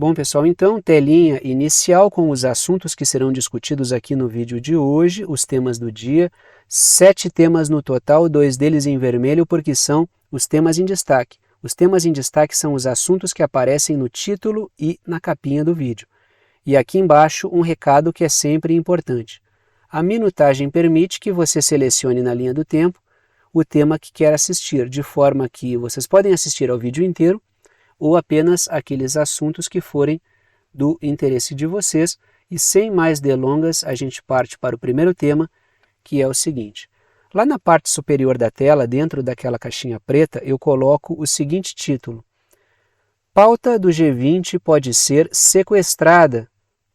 Bom, pessoal, então, telinha inicial com os assuntos que serão discutidos aqui no vídeo de hoje, os temas do dia, 7 temas no total, 2 deles em vermelho, porque são os temas em destaque. Os temas em destaque são os assuntos que aparecem no título e na capinha do vídeo. E aqui embaixo um recado que é sempre importante. A minutagem permite que você selecione na linha do tempo o tema que quer assistir, de forma que vocês podem assistir ao vídeo inteiro, ou apenas aqueles assuntos que forem do interesse de vocês. E sem mais delongas, a gente parte para o primeiro tema, que é o seguinte. Lá na parte superior da tela, dentro daquela caixinha preta, eu coloco o seguinte título. Pauta do G20 pode ser sequestrada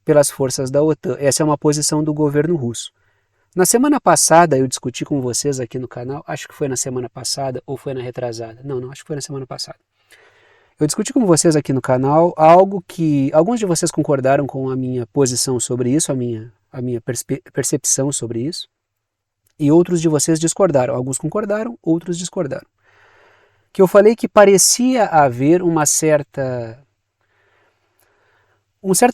pelas forças da OTAN. Essa é uma posição do governo russo. Na semana passada eu discuti com vocês aqui no canal, acho que foi na semana passada ou foi na retrasada. Não, acho que foi na semana passada. Eu discuti com vocês aqui no canal algo que alguns de vocês concordaram com a minha posição sobre isso, a minha percepção sobre isso, e outros de vocês discordaram. Alguns concordaram, outros discordaram. Que eu falei que parecia haver um certo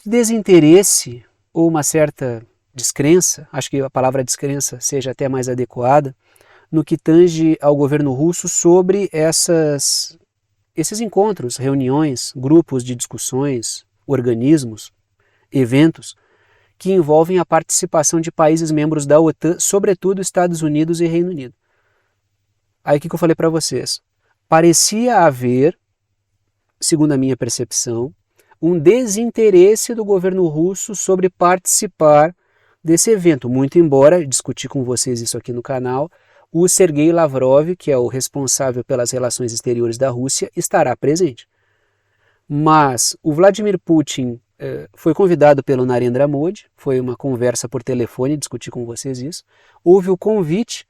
desinteresse ou uma certa descrença, acho que a palavra descrença seja até mais adequada, no que tange ao governo russo sobre esses encontros, reuniões, grupos de discussões, organismos, eventos que envolvem a participação de países membros da OTAN, sobretudo Estados Unidos e Reino Unido. Aí o que eu falei para vocês? Parecia haver, segundo a minha percepção, um desinteresse do governo russo sobre participar desse evento, muito embora, discuti com vocês isso aqui no canal, o Sergei Lavrov, que é o responsável pelas relações exteriores da Rússia, estará presente. Mas o Vladimir Putin foi convidado pelo Narendra Modi, foi uma conversa por telefone, discuti com vocês isso. Houve o convite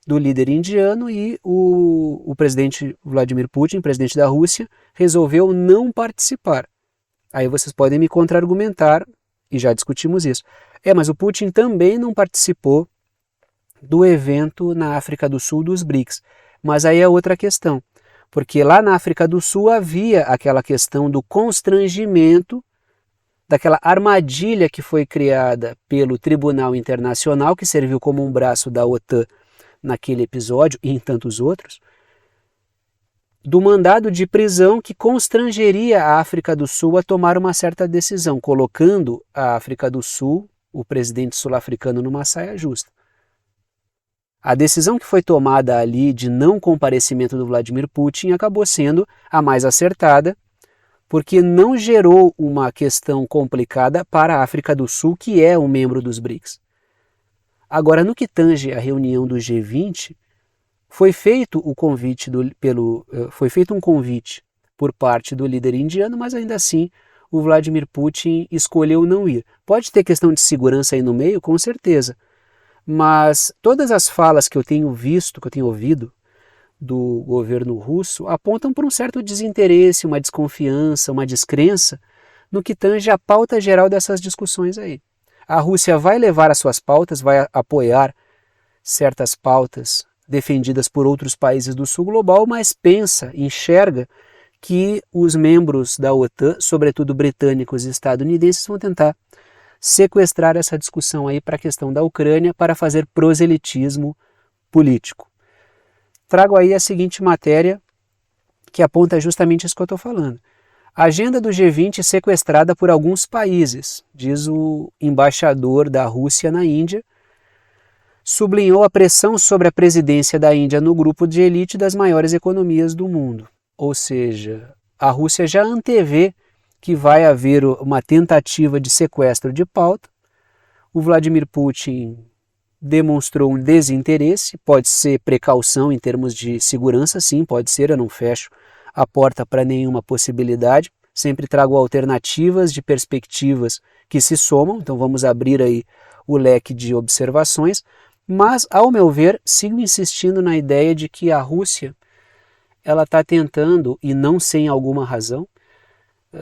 do líder indiano e o presidente Vladimir Putin, presidente da Rússia, resolveu não participar. Aí vocês podem me contra-argumentar, e já discutimos isso. Mas o Putin também não participou do evento na África do Sul dos BRICS. Mas aí é outra questão, porque lá na África do Sul havia aquela questão do constrangimento, daquela armadilha que foi criada pelo Tribunal Internacional, que serviu como um braço da OTAN naquele episódio e em tantos outros, do mandado de prisão que constrangeria a África do Sul a tomar uma certa decisão, colocando a África do Sul, o presidente sul-africano, numa saia justa. A decisão que foi tomada ali de não comparecimento do Vladimir Putin acabou sendo a mais acertada, porque não gerou uma questão complicada para a África do Sul, que é um membro dos BRICS. Agora, no que tange a reunião do G20, foi feito um convite por parte do líder indiano, mas ainda assim o Vladimir Putin escolheu não ir. Pode ter questão de segurança aí no meio, com certeza. Mas todas as falas que eu tenho visto, que eu tenho ouvido do governo russo, apontam para um certo desinteresse, uma desconfiança, uma descrença no que tange a pauta geral dessas discussões aí. A Rússia vai levar as suas pautas, vai apoiar certas pautas defendidas por outros países do sul global, mas enxerga que os membros da OTAN, sobretudo britânicos e estadunidenses, vão tentar sequestrar essa discussão aí para a questão da Ucrânia para fazer proselitismo político. Trago aí a seguinte matéria que aponta justamente isso que eu estou falando. A agenda do G20 sequestrada por alguns países, diz o embaixador da Rússia na Índia, sublinhou a pressão sobre a presidência da Índia no grupo de elite das maiores economias do mundo. Ou seja, a Rússia já antevê que vai haver uma tentativa de sequestro de pauta. O Vladimir Putin demonstrou um desinteresse, pode ser precaução em termos de segurança, sim, pode ser, eu não fecho a porta para nenhuma possibilidade, sempre trago alternativas de perspectivas que se somam, então vamos abrir aí o leque de observações, mas, ao meu ver, sigo insistindo na ideia de que a Rússia ela está tentando, e não sem alguma razão,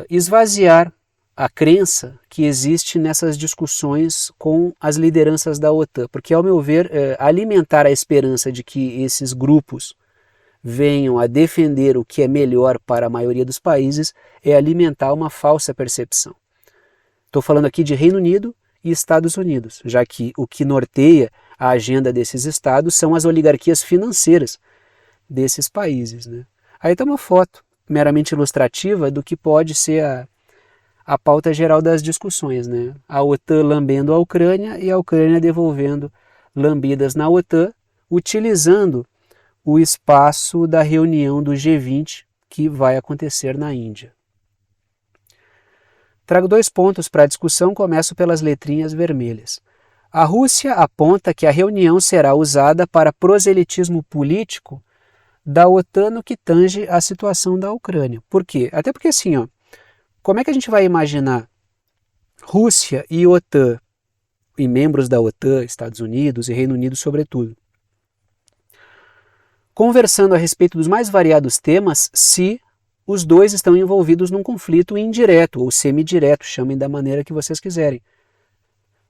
esvaziar a crença que existe nessas discussões com as lideranças da OTAN, porque, ao meu ver, alimentar a esperança de que esses grupos venham a defender o que é melhor para a maioria dos países é alimentar uma falsa percepção. Estou falando aqui de Reino Unido e Estados Unidos, já que o que norteia a agenda desses estados são as oligarquias financeiras desses países, né? Aí está uma foto meramente ilustrativa do que pode ser a pauta geral das discussões, né? A OTAN lambendo a Ucrânia e a Ucrânia devolvendo lambidas na OTAN, utilizando o espaço da reunião do G20 que vai acontecer na Índia. Trago 2 pontos para a discussão, começo pelas letrinhas vermelhas. A Rússia aponta que a reunião será usada para proselitismo político da OTAN no que tange a situação da Ucrânia. Por quê? Até porque assim, como é que a gente vai imaginar Rússia e OTAN, e membros da OTAN, Estados Unidos e Reino Unido sobretudo, conversando a respeito dos mais variados temas se os dois estão envolvidos num conflito indireto ou semidireto, chamem da maneira que vocês quiserem.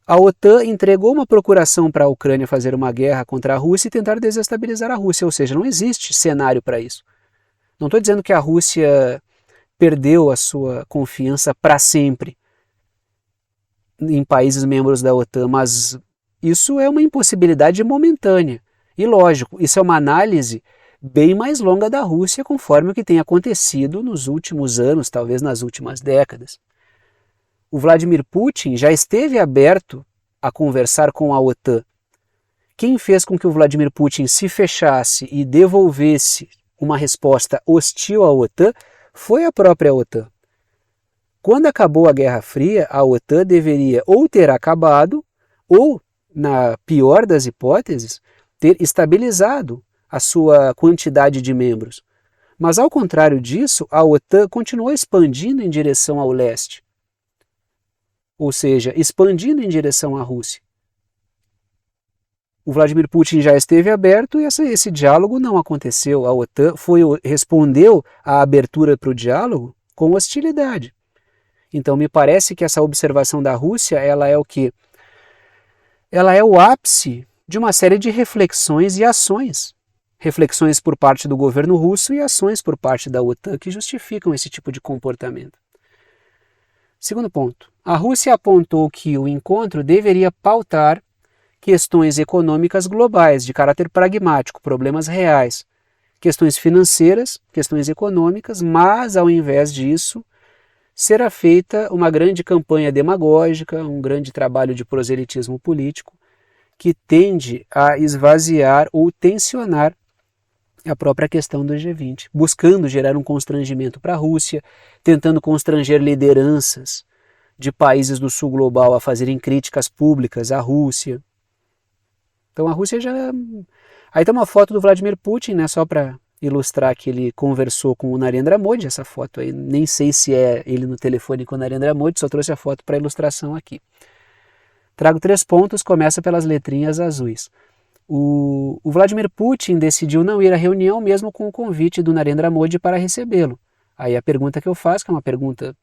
A OTAN entregou uma procuração para a Ucrânia fazer uma guerra contra a Rússia e tentar desestabilizar a Rússia, ou seja, não existe cenário para isso. Não estou dizendo que a Rússia perdeu a sua confiança para sempre em países membros da OTAN, mas isso é uma impossibilidade momentânea. E lógico, isso é uma análise bem mais longa da Rússia, conforme o que tem acontecido nos últimos anos, talvez nas últimas décadas. O Vladimir Putin já esteve aberto a conversar com a OTAN. Quem fez com que o Vladimir Putin se fechasse e devolvesse uma resposta hostil à OTAN foi a própria OTAN. Quando acabou a Guerra Fria, a OTAN deveria ou ter acabado, ou, na pior das hipóteses, ter estabilizado a sua quantidade de membros. Mas, ao contrário disso, a OTAN continuou expandindo em direção ao leste. Ou seja, expandindo em direção à Rússia. O Vladimir Putin já esteve aberto e esse diálogo não aconteceu. A OTAN respondeu à abertura para o diálogo com hostilidade. Então me parece que essa observação da Rússia, ela é o quê? Ela é o ápice de uma série de reflexões e ações. Reflexões por parte do governo russo e ações por parte da OTAN que justificam esse tipo de comportamento. Segundo ponto, a Rússia apontou que o encontro deveria pautar questões econômicas globais, de caráter pragmático, problemas reais, questões financeiras, questões econômicas, mas ao invés disso, será feita uma grande campanha demagógica, um grande trabalho de proselitismo político, que tende a esvaziar ou tensionar a própria questão do G20, buscando gerar um constrangimento para a Rússia, tentando constranger lideranças de países do sul global a fazerem críticas públicas à Rússia. Então a Rússia já... Aí tem uma foto do Vladimir Putin, né, só para ilustrar que ele conversou com o Narendra Modi, essa foto aí, nem sei se é ele no telefone com o Narendra Modi, só trouxe a foto para ilustração aqui. Trago 3 pontos, começa pelas letrinhas azuis. O Vladimir Putin decidiu não ir à reunião mesmo com o convite do Narendra Modi para recebê-lo. Aí a pergunta que eu faço, que é uma pergunta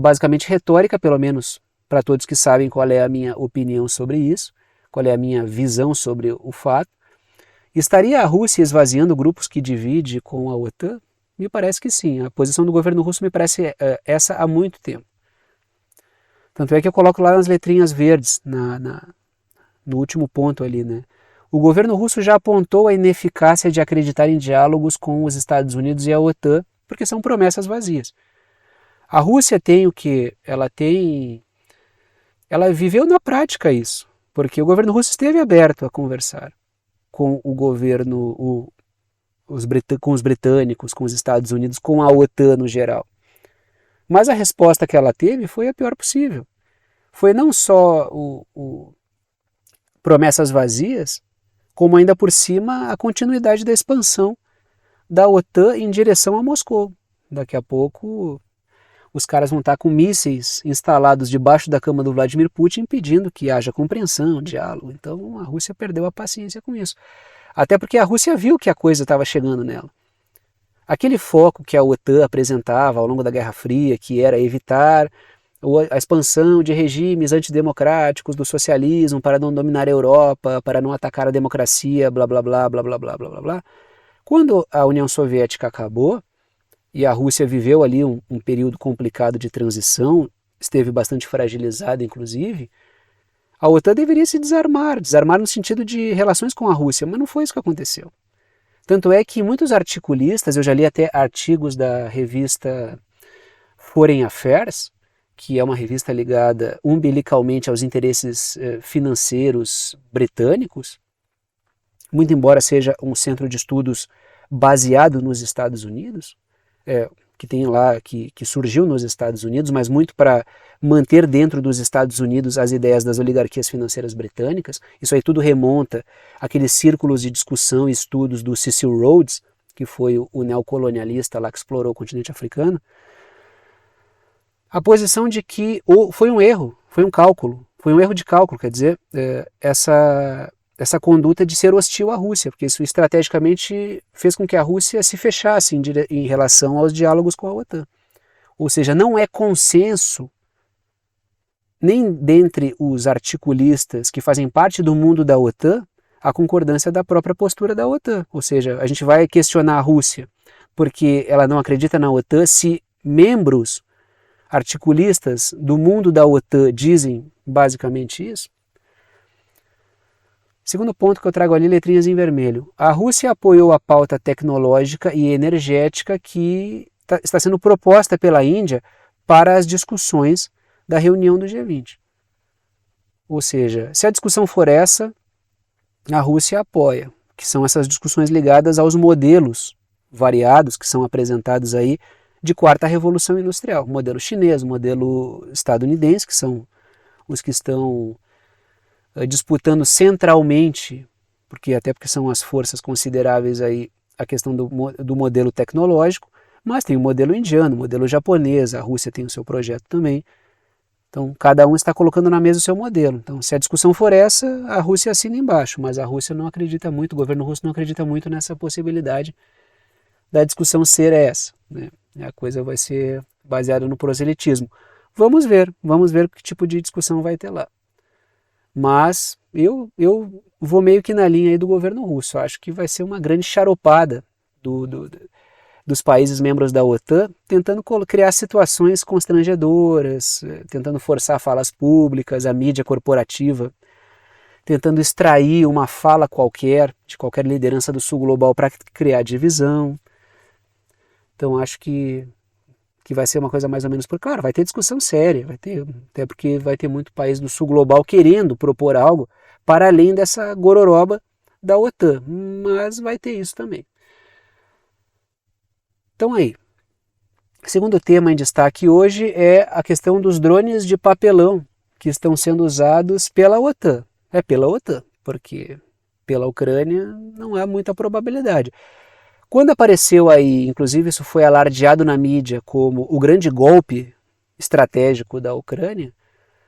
basicamente retórica, pelo menos para todos que sabem qual é a minha opinião sobre isso, qual é a minha visão sobre o fato. Estaria a Rússia esvaziando grupos que divide com a OTAN? Me parece que sim. A posição do governo russo me parece essa há muito tempo. Tanto é que eu coloco lá nas letrinhas verdes, no último ponto ali, né? O governo russo já apontou a ineficácia de acreditar em diálogos com os Estados Unidos e a OTAN, porque são promessas vazias. A Rússia tem o quê? Ela viveu na prática isso, porque o governo russo esteve aberto a conversar com o governo, com os britânicos, com os Estados Unidos, com a OTAN no geral. Mas a resposta que ela teve foi a pior possível. Foi não só promessas vazias, como ainda por cima a continuidade da expansão da OTAN em direção a Moscou. Daqui a pouco os caras vão estar com mísseis instalados debaixo da cama do Vladimir Putin pedindo que haja compreensão, diálogo. Então a Rússia perdeu a paciência com isso. Até porque a Rússia viu que a coisa estava chegando nela. Aquele foco que a OTAN apresentava ao longo da Guerra Fria, que era evitar a expansão de regimes antidemocráticos, do socialismo, para não dominar a Europa, para não atacar a democracia, blá blá blá blá blá blá blá blá blá. Quando a União Soviética acabou e a Rússia viveu ali um período complicado de transição, esteve bastante fragilizada inclusive, a OTAN deveria se desarmar no sentido de relações com a Rússia, mas não foi isso que aconteceu. Tanto é que muitos articulistas, eu já li até artigos da revista Foreign Affairs, que é uma revista ligada umbilicalmente aos interesses financeiros britânicos, muito embora seja um centro de estudos baseado nos Estados Unidos, que tem lá, que surgiu nos Estados Unidos, mas muito para manter dentro dos Estados Unidos as ideias das oligarquias financeiras britânicas. Isso aí tudo remonta àqueles círculos de discussão e estudos do Cecil Rhodes, que foi o neocolonialista lá que explorou o continente africano. A posição de que foi um erro, foi um erro de cálculo, quer dizer, essa conduta de ser hostil à Rússia, porque isso estrategicamente fez com que a Rússia se fechasse em relação aos diálogos com a OTAN. Ou seja, não é consenso nem dentre os articulistas que fazem parte do mundo da OTAN a concordância da própria postura da OTAN. Ou seja, a gente vai questionar a Rússia porque ela não acredita na OTAN se membros articulistas do mundo da OTAN dizem basicamente isso. Segundo ponto que eu trago ali, letrinhas em vermelho. A Rússia apoiou a pauta tecnológica e energética que está sendo proposta pela Índia para as discussões da reunião do G20. Ou seja, se a discussão for essa, a Rússia apoia, que são essas discussões ligadas aos modelos variados que são apresentados aí de quarta revolução industrial. O modelo chinês, o modelo estadunidense, que são os que estão disputando centralmente, porque são as forças consideráveis aí, a questão do modelo tecnológico, mas tem o modelo indiano, o modelo japonês, a Rússia tem o seu projeto também. Então, cada um está colocando na mesa o seu modelo. Então, se a discussão for essa, a Rússia assina embaixo, mas a Rússia não acredita muito, o governo russo não acredita muito nessa possibilidade da discussão ser essa, né? A coisa vai ser baseada no proselitismo. Vamos ver que tipo de discussão vai ter lá. Mas eu vou meio que na linha aí do governo russo. Eu acho que vai ser uma grande charopada dos países membros da OTAN, tentando criar situações constrangedoras, tentando forçar falas públicas, a mídia corporativa, tentando extrair uma fala qualquer, de qualquer liderança do sul global para criar divisão. Então acho que vai ser uma coisa mais ou menos por... Claro, vai ter discussão séria, até porque vai ter muito país do sul global querendo propor algo para além dessa gororoba da OTAN, mas vai ter isso também. Então aí, segundo tema em destaque hoje é a questão dos drones de papelão que estão sendo usados pela OTAN. É pela OTAN, porque pela Ucrânia não há muita probabilidade. Quando apareceu aí, inclusive isso foi alardeado na mídia como o grande golpe estratégico da Ucrânia,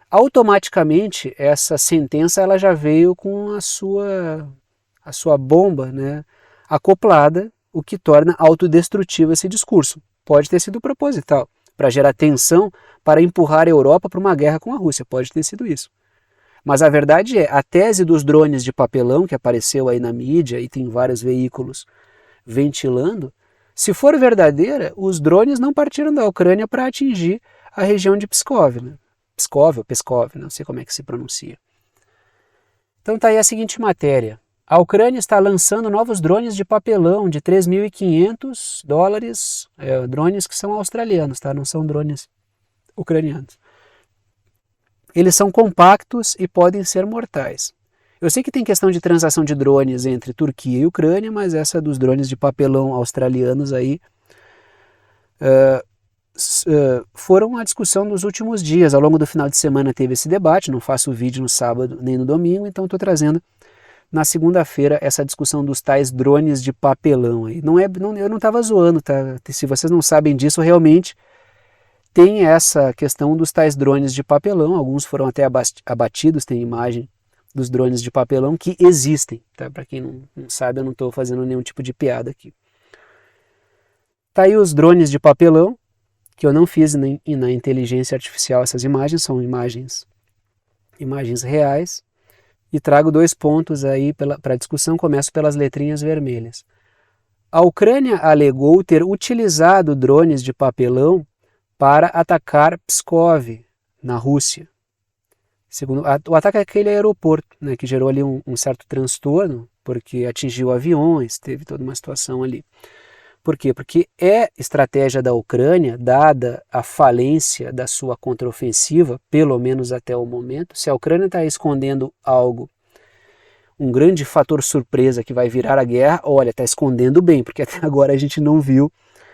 automaticamente essa sentença ela já veio com a sua bomba, né, acoplada, o que torna autodestrutivo esse discurso. Pode ter sido proposital, para gerar tensão, para empurrar a Europa para uma guerra com a Rússia, pode ter sido isso. Mas a verdade é, a tese dos drones de papelão que apareceu aí na mídia e tem vários veículos ventilando, se for verdadeira, os drones não partiram da Ucrânia para atingir a região de Pskov, né? Pskov ou Peskov, não sei como é que se pronuncia. Então tá aí a seguinte matéria. A Ucrânia está lançando novos drones de papelão de $3.500, drones que são australianos, tá? Não são drones ucranianos. Eles são compactos e podem ser mortais. Eu sei que tem questão de transação de drones entre Turquia e Ucrânia, mas essa dos drones de papelão australianos aí foram a discussão nos últimos dias. Ao longo do final de semana teve esse debate, não faço vídeo no sábado nem no domingo, então estou trazendo na segunda-feira essa discussão dos tais drones de papelão. Aí. Eu não estava zoando, tá? Se vocês não sabem disso, realmente tem essa questão dos tais drones de papelão, alguns foram até abatidos, tem imagem dos drones de papelão que existem, tá? Para quem não sabe, eu não estou fazendo nenhum tipo de piada aqui. Tá aí os drones de papelão, que eu não fiz na inteligência artificial essas imagens, são imagens reais, e trago 2 pontos aí para a discussão, começo pelas letrinhas vermelhas. A Ucrânia alegou ter utilizado drones de papelão para atacar Pskov, na Rússia. Segundo, o ataque àquele aeroporto, né, que gerou ali um certo transtorno, porque atingiu aviões, teve toda uma situação ali. Por quê? Porque é estratégia da Ucrânia, dada a falência da sua contraofensiva, pelo menos até o momento. Se a Ucrânia está escondendo algo, um grande fator surpresa que vai virar a guerra, olha, está escondendo bem, porque até agora a gente não viu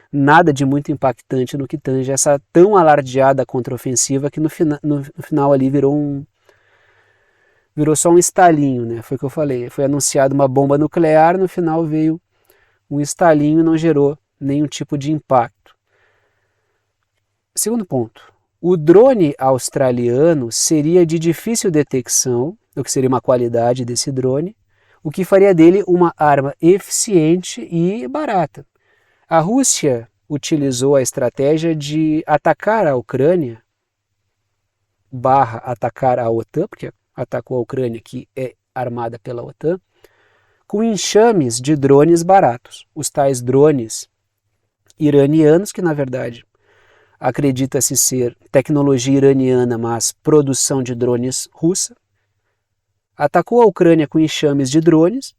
nada de muito impactante no que tange essa tão alardeada contraofensiva que no final ali virou só um estalinho, né? Foi o que eu falei, foi anunciada uma bomba nuclear, no final veio um estalinho e não gerou nenhum tipo de impacto. Segundo ponto, o drone australiano seria de difícil detecção, o que seria uma qualidade desse drone, o que faria dele uma arma eficiente e barata. A Rússia utilizou a estratégia de atacar a Ucrânia, atacar a OTAN, porque atacou a Ucrânia, que é armada pela OTAN, com enxames de drones baratos. Os tais drones iranianos, que na verdade acredita-se ser tecnologia iraniana, mas produção de drones russa. Atacou a Ucrânia com enxames de drones,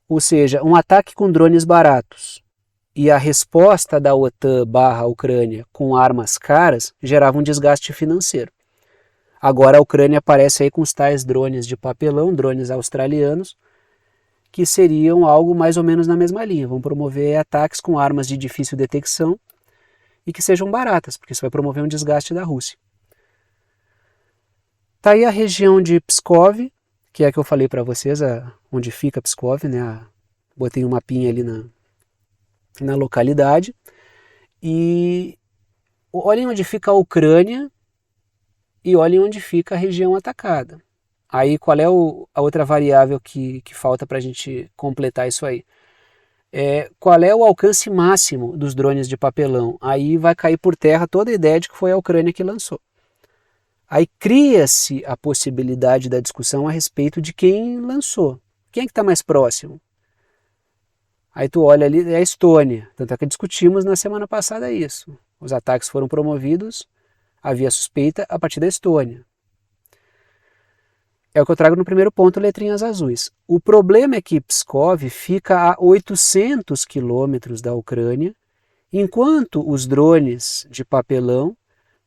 ou seja, um ataque com drones baratos. E a resposta da OTAN/Ucrânia com armas caras gerava um desgaste financeiro. Agora a Ucrânia aparece aí com os tais drones de papelão, drones australianos, que seriam algo mais ou menos na mesma linha. Vão promover ataques com armas de difícil detecção e que sejam baratas, porque isso vai promover um desgaste da Rússia. Está aí a região de Pskov, que é a que eu falei para vocês, onde fica Pskov, né? Botei um mapinha ali na localidade. E olhem onde fica a Ucrânia e olhem onde fica a região atacada. Aí qual é a outra variável que falta para a gente completar isso aí? Qual é o alcance máximo dos drones de papelão? Aí vai cair por terra toda a ideia de que foi a Ucrânia que lançou. Aí cria-se a possibilidade da discussão a respeito de quem lançou. Quem é que está mais próximo? Aí tu olha ali, é a Estônia. Tanto é que discutimos na semana passada isso. Os ataques foram promovidos, havia suspeita a partir da Estônia. É o que eu trago no primeiro ponto, letrinhas azuis. O problema é que Pskov fica a 800 quilômetros da Ucrânia, enquanto os drones de papelão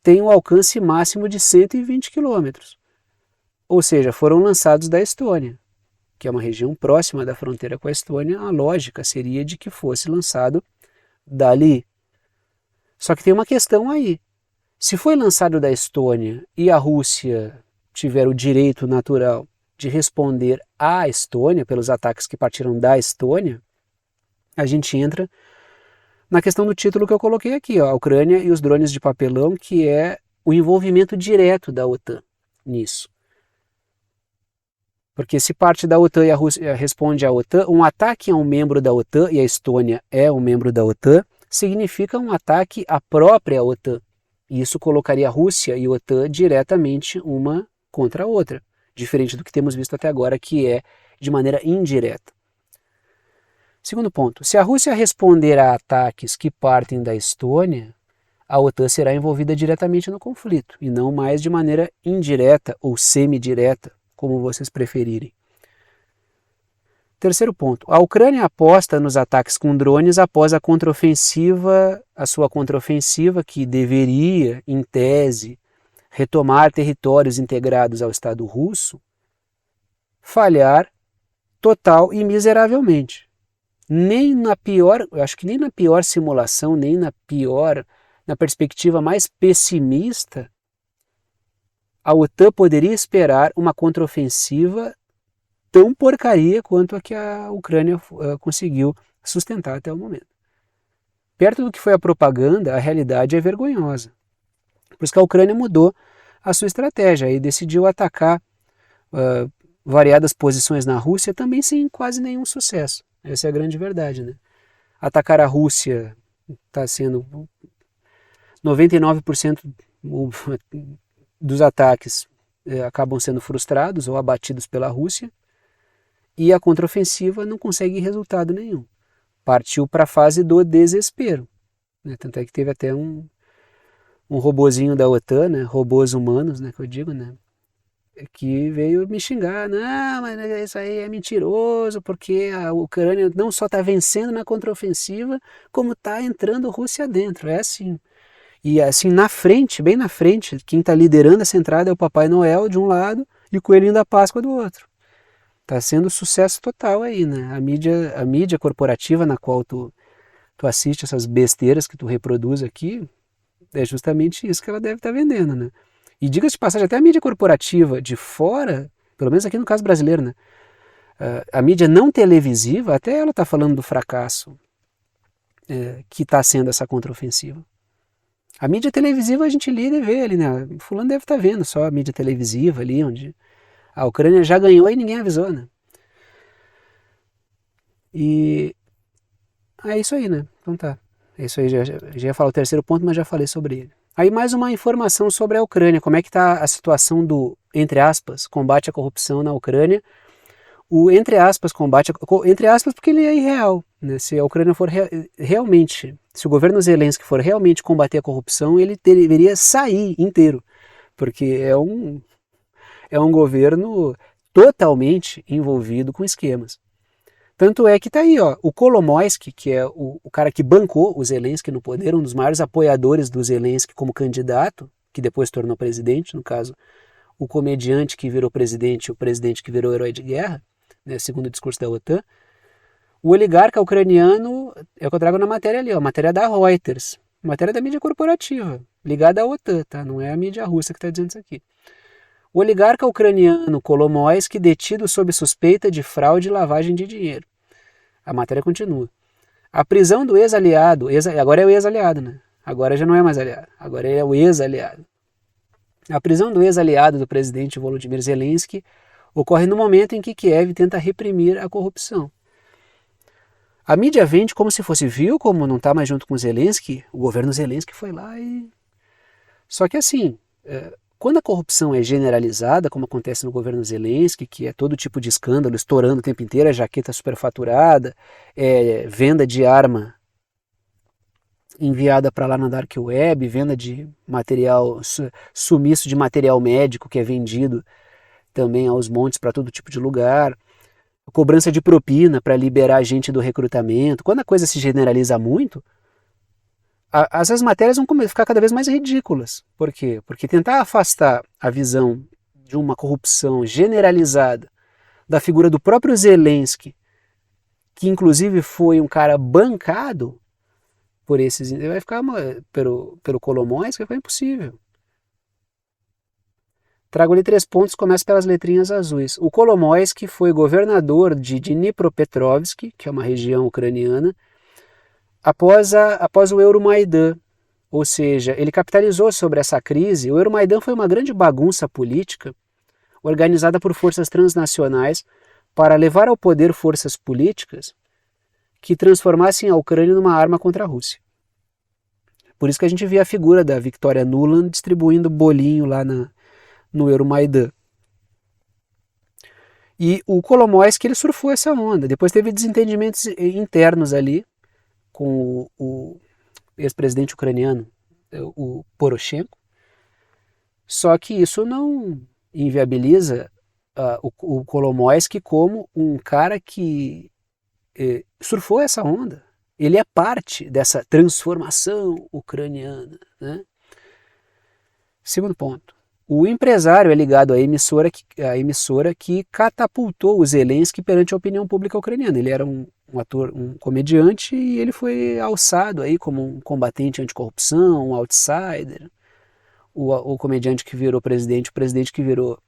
têm um alcance máximo de 120 quilômetros. Ou seja, foram lançados da Estônia, que é uma região próxima da fronteira com a Estônia. A lógica seria de que fosse lançado dali. Só que tem uma questão aí. Se foi lançado da Estônia e a Rússia tiver o direito natural de responder à Estônia pelos ataques que partiram da Estônia, a gente entra na questão do título que eu coloquei aqui, a Ucrânia e os drones de papelão, que é o envolvimento direto da OTAN nisso. Porque se parte da OTAN e a Rússia responde à OTAN, um ataque a um membro da OTAN, e a Estônia é um membro da OTAN, significa um ataque à própria OTAN. E isso colocaria a Rússia e a OTAN diretamente uma contra a outra, diferente do que temos visto até agora, que é de maneira indireta. Segundo ponto, se a Rússia responder a ataques que partem da Estônia, a OTAN será envolvida diretamente no conflito, e não mais de maneira indireta ou semidireta, como vocês preferirem. Terceiro ponto, a Ucrânia aposta nos ataques com drones após a sua contraofensiva, que deveria, em tese, retomar territórios integrados ao Estado russo, falhar total e miseravelmente. Acho que nem na pior simulação, nem na perspectiva mais pessimista, a OTAN poderia esperar uma contraofensiva tão porcaria quanto a que a Ucrânia conseguiu sustentar até o momento. Perto do que foi a propaganda, a realidade é vergonhosa. Por isso que a Ucrânia mudou a sua estratégia e decidiu atacar variadas posições na Rússia, também sem quase nenhum sucesso. Essa é a grande verdade, né? Atacar a Rússia está sendo 99% dos ataques acabam sendo frustrados ou abatidos pela Rússia, e a contraofensiva não consegue resultado nenhum. partiu para a fase do desespero, né? Tanto é que teve até um robozinho da OTAN, né? Robôs humanos, né? Que eu digo, né? Que veio me xingar, não, mas isso aí é mentiroso, porque a Ucrânia não só está vencendo na contraofensiva, como está entrando a Rússia dentro, é assim. E assim, na frente, bem na frente, quem está liderando essa entrada é o Papai Noel de um lado e o Coelhinho da Páscoa do outro. Está sendo sucesso total aí, né? A mídia corporativa na qual tu assiste essas besteiras que tu reproduz aqui, é justamente isso que ela deve estar vendendo, né? E diga-se de passagem, até a mídia corporativa de fora, pelo menos aqui no caso brasileiro, né? A mídia não televisiva, até ela está falando do fracasso que está sendo essa contraofensiva. A mídia televisiva a gente liga e vê ali, né? Fulano deve estar vendo só a mídia televisiva ali, onde a Ucrânia já ganhou e ninguém avisou, né? E é isso aí, né? Então tá. É isso aí, já ia falar o terceiro ponto, mas já falei sobre ele. Aí mais uma informação sobre a Ucrânia, como é que está a situação do, entre aspas, combate à corrupção na Ucrânia. O, entre aspas, combate, entre aspas, porque ele é irreal, né? Se a Ucrânia for realmente, se o governo Zelensky for realmente combater a corrupção, ele deveria sair inteiro, porque é um governo totalmente envolvido com esquemas. Tanto é que está aí, ó, o Kolomoisky, que é o cara que bancou o Zelensky no poder, um dos maiores apoiadores do Zelensky como candidato, que depois se tornou presidente, no caso, o comediante que virou presidente, o presidente que virou herói de guerra, né, segundo o discurso da OTAN. O oligarca ucraniano, é o que eu trago na matéria ali, ó, matéria da Reuters, matéria da mídia corporativa, ligada à OTAN, tá? Não é a mídia russa que está dizendo isso aqui. O oligarca ucraniano Kolomoisky detido sob suspeita de fraude e lavagem de dinheiro. A matéria continua. A prisão do ex-aliado, agora é o ex-aliado, né? Agora já não é mais aliado, agora é o ex-aliado. A prisão do ex-aliado do presidente Volodymyr Zelensky ocorre no momento em que Kiev tenta reprimir a corrupção. A mídia vende como se fosse, viu como não está mais junto com o Zelensky? O governo Zelensky foi lá e... Só que assim, quando a corrupção é generalizada, como acontece no governo Zelensky, que é todo tipo de escândalo, estourando o tempo inteiro, a jaqueta superfaturada, venda de arma enviada para lá na Dark Web, venda de material, sumiço de material médico que é vendido também aos montes para todo tipo de lugar, cobrança de propina para liberar gente do recrutamento. Quando a coisa se generaliza muito, essas matérias vão ficar cada vez mais ridículas. Por quê? Porque tentar afastar a visão de uma corrupção generalizada da figura do próprio Zelensky, que inclusive foi um cara bancado por esses... Vai ficar pelo Kolomoisky, vai ficar impossível. Trago ali 3 pontos, começa pelas letrinhas azuis. O Kolomoisky foi governador de Dnipropetrovsk, que é uma região ucraniana, após o Euromaidan, ou seja, ele capitalizou sobre essa crise. O Euromaidan foi uma grande bagunça política organizada por forças transnacionais para levar ao poder forças políticas que transformassem a Ucrânia numa arma contra a Rússia. Por isso que a gente vê a figura da Victoria Nuland distribuindo bolinho lá no Euromaidan. E o Kolomoisky, ele surfou essa onda. Depois teve desentendimentos internos ali com o ex-presidente ucraniano, o Poroshenko. Só que isso não inviabiliza o Kolomoisky como um cara que surfou essa onda. Ele é parte dessa transformação ucraniana, né? Segundo ponto. O empresário é ligado à emissora que catapultou o Zelensky perante a opinião pública ucraniana. Ele era um ator, um comediante, e ele foi alçado aí como um combatente anticorrupção, um outsider. O comediante que virou presidente, o presidente que virou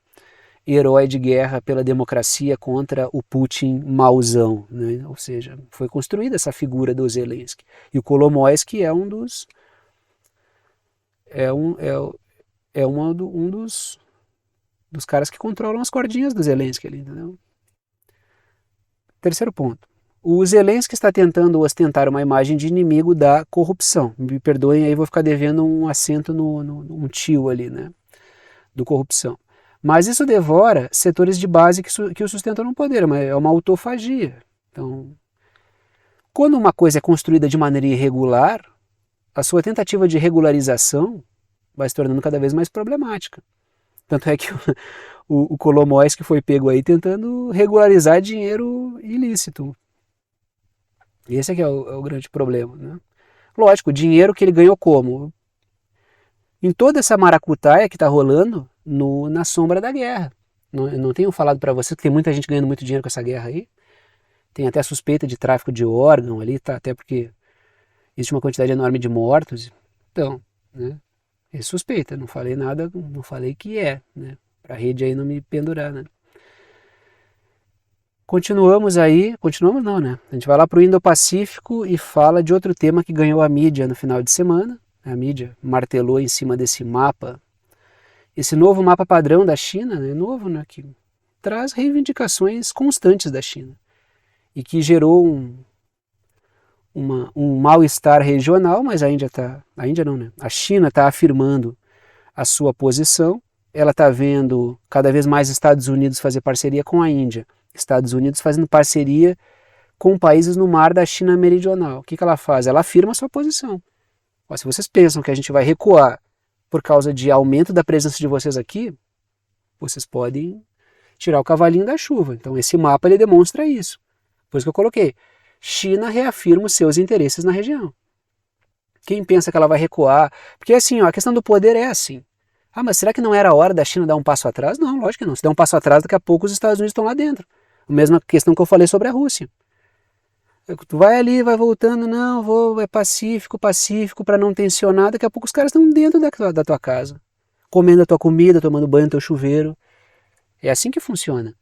herói de guerra pela democracia contra o Putin mauzão, né? Ou seja, foi construída essa figura do Zelensky. E o Kolomoisky é um dos... um dos caras que controlam as cordinhas do Zelensky ali, entendeu? Terceiro ponto. O Zelensky está tentando ostentar uma imagem de inimigo da corrupção. Me perdoem aí, vou ficar devendo um acento um tio ali, né? Do corrupção. Mas isso devora setores de base que o sustentam no poder, mas é uma autofagia. Então, Quando uma coisa é construída de maneira irregular, a sua tentativa de regularização vai se tornando cada vez mais problemática. Tanto é que o Kolomoisky foi pego aí tentando regularizar dinheiro ilícito. Esse é que é o grande problema, né? Lógico, o dinheiro que ele ganhou como? Em toda essa maracutaia que está rolando na sombra da guerra. Eu não tenho falado para vocês que tem muita gente ganhando muito dinheiro com essa guerra aí. Tem até suspeita de tráfico de órgão ali, tá? Até porque existe uma quantidade enorme de mortos. Então, né? É suspeita, não falei nada, não falei que é, né? Pra rede aí não me pendurar, né? Continuamos não, né? A gente vai lá para o Indo-Pacífico e fala de outro tema que ganhou a mídia no final de semana. A mídia martelou em cima desse mapa, esse novo mapa padrão da China, né? Novo, né? Que traz reivindicações constantes da China e que gerou um mal-estar regional, mas a Índia não, né? A China está afirmando a sua posição, ela está vendo cada vez mais Estados Unidos fazer parceria com a Índia, Estados Unidos fazendo parceria com países no mar da China meridional. O que ela faz? Ela afirma a sua posição. Ó, se vocês pensam que a gente vai recuar por causa de aumento da presença de vocês aqui, vocês podem tirar o cavalinho da chuva. Então esse mapa ele demonstra isso. Por isso que eu coloquei. China reafirma os seus interesses na região. Quem pensa que ela vai recuar? Porque assim, ó, a questão do poder é assim. Ah, mas será que não era a hora da China dar um passo atrás? Não, lógico que não. Se der um passo atrás, daqui a pouco os Estados Unidos estão lá dentro. A mesma questão que eu falei sobre a Rússia. Tu vai ali, vai voltando, não, é pacífico, para não tensionar, daqui a pouco os caras estão dentro da tua casa, comendo a tua comida, tomando banho no teu chuveiro. É assim que funciona.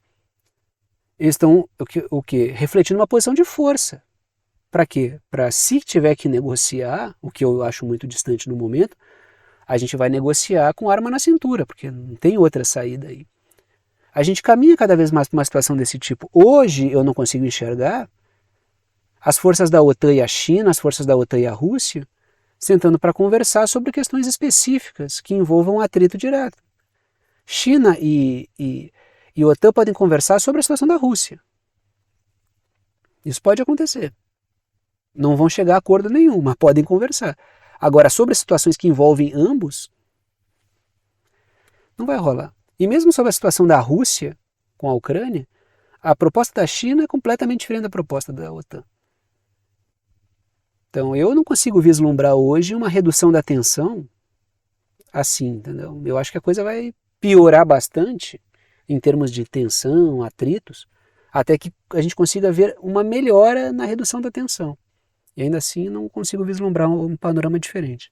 Eles estão o quê? Refletindo uma posição de força. Para quê? Para se tiver que negociar, o que eu acho muito distante no momento, a gente vai negociar com arma na cintura, porque não tem outra saída aí. A gente caminha cada vez mais para uma situação desse tipo. Hoje eu não consigo enxergar as forças da OTAN e a China, as forças da OTAN e a Rússia, sentando para conversar sobre questões específicas que envolvam atrito direto. China e OTAN podem conversar sobre a situação da Rússia. Isso pode acontecer. Não vão chegar a acordo nenhum, mas podem conversar. Agora, sobre as situações que envolvem ambos, não vai rolar. E mesmo sobre a situação da Rússia com a Ucrânia, a proposta da China é completamente diferente da proposta da OTAN. Então, eu não consigo vislumbrar hoje uma redução da tensão assim, entendeu? Eu acho que a coisa vai piorar bastante em termos de tensão, atritos, até que a gente consiga ver uma melhora na redução da tensão. E ainda assim não consigo vislumbrar um panorama diferente.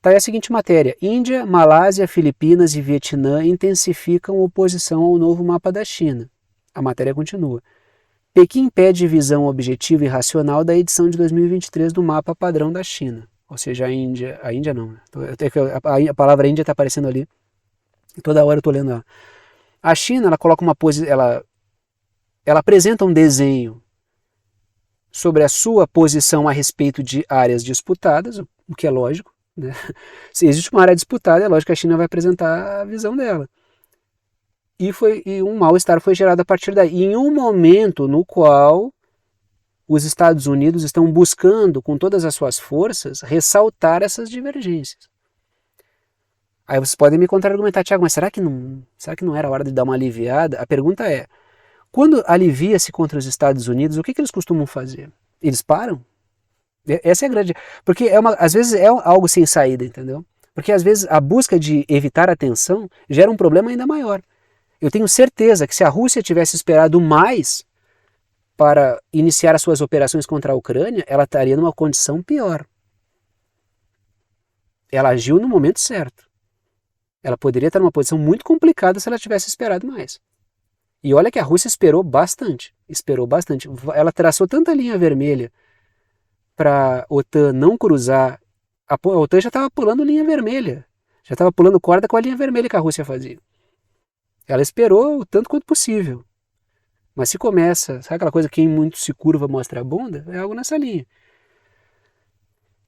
Tá aí a seguinte matéria: Índia, Malásia, Filipinas e Vietnã intensificam oposição ao novo mapa da China. A matéria continua. Pequim pede visão objetiva e racional da edição de 2023 do mapa padrão da China. Ou seja, a Índia não, a palavra Índia está aparecendo ali, e toda hora eu estou lendo ela. A China, ela coloca ela apresenta um desenho sobre a sua posição a respeito de áreas disputadas, o que é lógico, né? Se existe uma área disputada, é lógico que a China vai apresentar a visão dela. E um mal-estar foi gerado a partir daí, em um momento no qual os Estados Unidos estão buscando, com todas as suas forças, ressaltar essas divergências. Aí vocês podem me contra-argumentar, Tiago, mas será que não era hora de dar uma aliviada? A pergunta é, quando alivia-se contra os Estados Unidos, o que eles costumam fazer? Eles param? Essa é a grande... Porque às vezes é algo sem saída, entendeu? Porque às vezes a busca de evitar a tensão gera um problema ainda maior. Eu tenho certeza que se a Rússia tivesse esperado mais para iniciar as suas operações contra a Ucrânia, ela estaria numa condição pior. Ela agiu no momento certo. Ela poderia estar numa posição muito complicada se ela tivesse esperado mais. E olha que a Rússia esperou bastante. Ela traçou tanta linha vermelha para a OTAN não cruzar. A OTAN já estava pulando linha vermelha. Já estava pulando corda com a linha vermelha que a Rússia fazia. Ela esperou o tanto quanto possível. Mas se começa, sabe aquela coisa que quem muito se curva mostra a bunda? É algo nessa linha.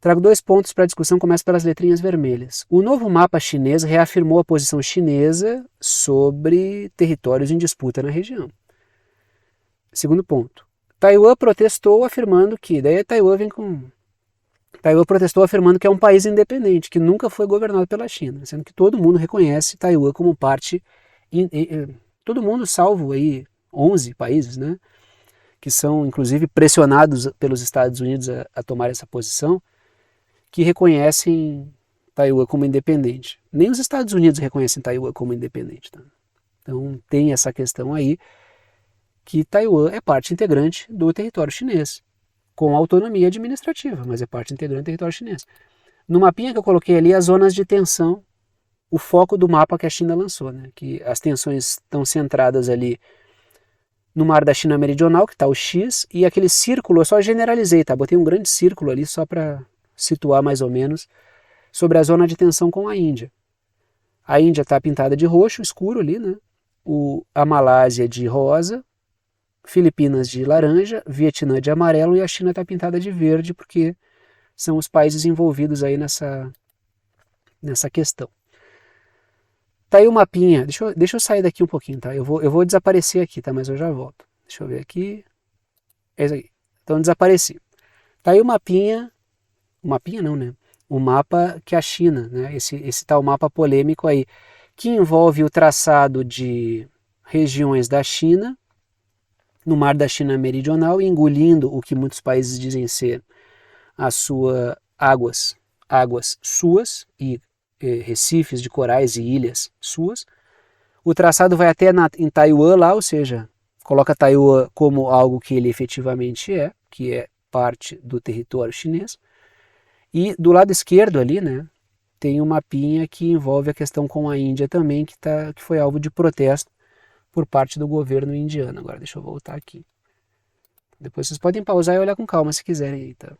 Trago 2 pontos para a discussão, começa pelas letrinhas vermelhas. O novo mapa chinês reafirmou a posição chinesa sobre territórios em disputa na região. Segundo ponto. Taiwan protestou afirmando que, Taiwan protestou afirmando que é um país independente, que nunca foi governado pela China, sendo que todo mundo reconhece Taiwan como parte, todo mundo salvo aí 11 países, né, que são inclusive pressionados pelos Estados Unidos a tomar essa posição, que reconhecem Taiwan como independente. Nem os Estados Unidos reconhecem Taiwan como independente. Tá? Então tem essa questão aí que Taiwan é parte integrante do território chinês, com autonomia administrativa, mas é parte integrante do território chinês. No mapinha que eu coloquei ali, as zonas de tensão, o foco do mapa que a China lançou, né? Que as tensões estão centradas ali no mar da China Meridional, que está o X, e aquele círculo, eu só generalizei, tá? Botei um grande círculo ali só para situar mais ou menos sobre a zona de tensão com a Índia. A Índia está pintada de roxo, escuro ali, né? A Malásia de rosa, Filipinas de laranja, Vietnã de amarelo e a China está pintada de verde, porque são os países envolvidos aí nessa questão. Tá aí o mapinha, deixa eu sair daqui um pouquinho, tá? Eu vou desaparecer aqui, tá? Mas eu já volto. Deixa eu ver aqui. É isso aqui. Então desapareci. Tá aí o mapinha não, né? O mapa que a China, né? Esse tal mapa polêmico aí, que envolve o traçado de regiões da China, no mar da China Meridional, engolindo o que muitos países dizem ser as suas águas suas e recifes de corais e ilhas suas. O traçado vai até em Taiwan lá, ou seja, coloca Taiwan como algo que ele efetivamente é, que é parte do território chinês. E do lado esquerdo ali, né, tem um mapinha que envolve a questão com a Índia também, que foi alvo de protesto por parte do governo indiano. Agora deixa eu voltar aqui. Depois vocês podem pausar e olhar com calma se quiserem. Tá?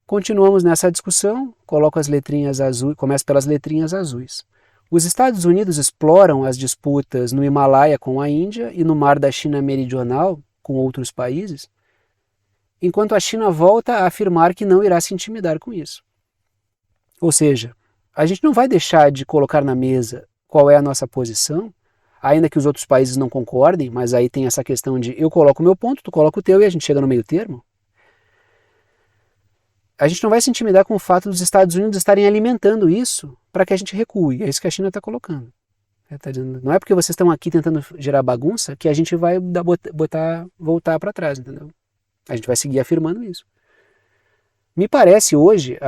Continuamos nessa discussão, coloco as letrinhas azuis, começo pelas letrinhas azuis. Os Estados Unidos exploram as disputas no Himalaia com a Índia e no mar da China Meridional com outros países, enquanto a China volta a afirmar que não irá se intimidar com isso. Ou seja, a gente não vai deixar de colocar na mesa qual é a nossa posição, ainda que os outros países não concordem, mas aí tem essa questão de eu coloco o meu ponto, tu coloca o teu e a gente chega no meio termo. A gente não vai se intimidar com o fato dos Estados Unidos estarem alimentando isso para que a gente recue. É isso que a China está colocando. Tá dizendo, não é porque vocês estão aqui tentando gerar bagunça que a gente vai voltar para trás, entendeu? A gente vai seguir afirmando isso. Me parece hoje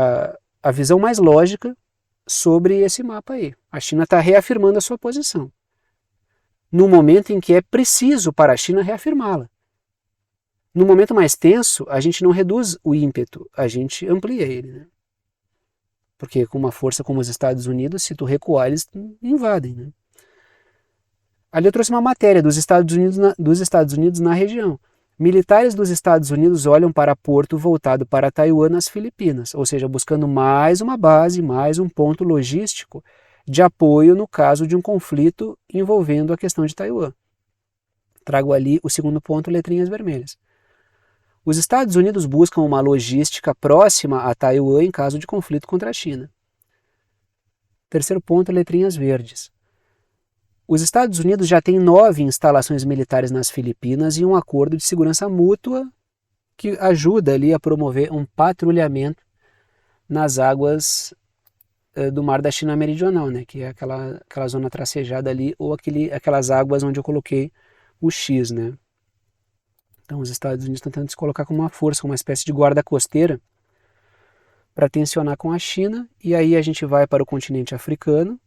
a visão mais lógica sobre esse mapa aí. A China está reafirmando a sua posição. No momento em que é preciso para a China reafirmá-la. No momento mais tenso, a gente não reduz o ímpeto, a gente amplia ele. Né? Porque com uma força como os Estados Unidos, se tu recuar, eles invadem. Né? Ali eu trouxe uma matéria dos Estados Unidos na região. Militares dos Estados Unidos olham para Porto voltado para Taiwan nas Filipinas, ou seja, buscando mais uma base, mais um ponto logístico de apoio no caso de um conflito envolvendo a questão de Taiwan. Trago ali o segundo ponto, letrinhas vermelhas. Os Estados Unidos buscam uma logística próxima a Taiwan em caso de conflito contra a China. Terceiro ponto, letrinhas verdes. Os Estados Unidos já têm 9 instalações militares nas Filipinas e um acordo de segurança mútua que ajuda ali a promover um patrulhamento nas águas do mar da China Meridional, né, que é aquela zona tracejada ali, ou aquelas águas onde eu coloquei o X, né. Então os Estados Unidos estão tentando se colocar como uma força, como uma espécie de guarda costeira para tensionar com a China, e aí a gente vai para o continente africano